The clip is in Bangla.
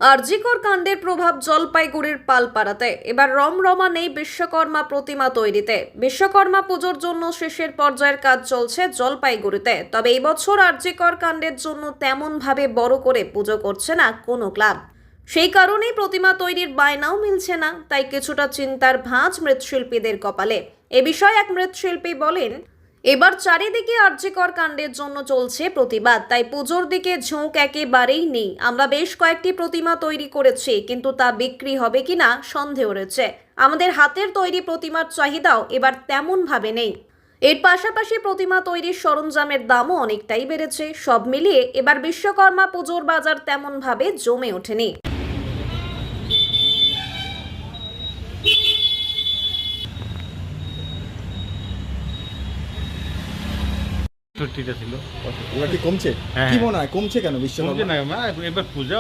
আরজিকর কাণ্ডের প্রভাব জলপাইগুড়ির পালপাড়াতে। এবার রমরমা নেই বিশ্বকর্মা প্রতিমা তৈরিতে। বিশ্বকর্মা পুজোর জন্য শেষের পর্যায়ের কাজ চলছে জলপাইগুড়িতে। তবে এই বছর আরজিকর কাণ্ডের জন্য তেমন ভাবে বড় করে পুজো করছে না কোনো ক্লাব। সেই কারণেই প্রতিমা তৈরির বায়নাও মিলছে না। তাই কিছুটা চিন্তার ভাঁজ মৃৎশিল্পীদের কপালে। এ বিষয়ে এক মৃৎশিল্পী বলেন, এবার চারিদিকে আরজিকর কাণ্ডের জন্য চলছে প্রতিবাদ, তাই পুজোর দিকে ঝোঁক একেবারেই নেই। আমরা বেশ কয়েকটি প্রতিমা তৈরি করেছি, কিন্তু তা বিক্রি হবে কিনা সন্দেহ রয়েছে। আমাদের হাতের তৈরি প্রতিমার চাহিদাও এবার তেমন ভাবে নেই। এর পাশাপাশি প্রতিমা তৈরির সরঞ্জামের দামও অনেকটাই বেড়েছে। সব মিলিয়ে এবার বিশ্বকর্মা পুজোর বাজার তেমন ভাবে জমে ওঠেনি। সত্যিটা ছিল। এবার কি কমছে? হ্যাঁ। কি মনে হয় কমছে কেন বিশ্বকর্মা? কমছে না, এবার পূজা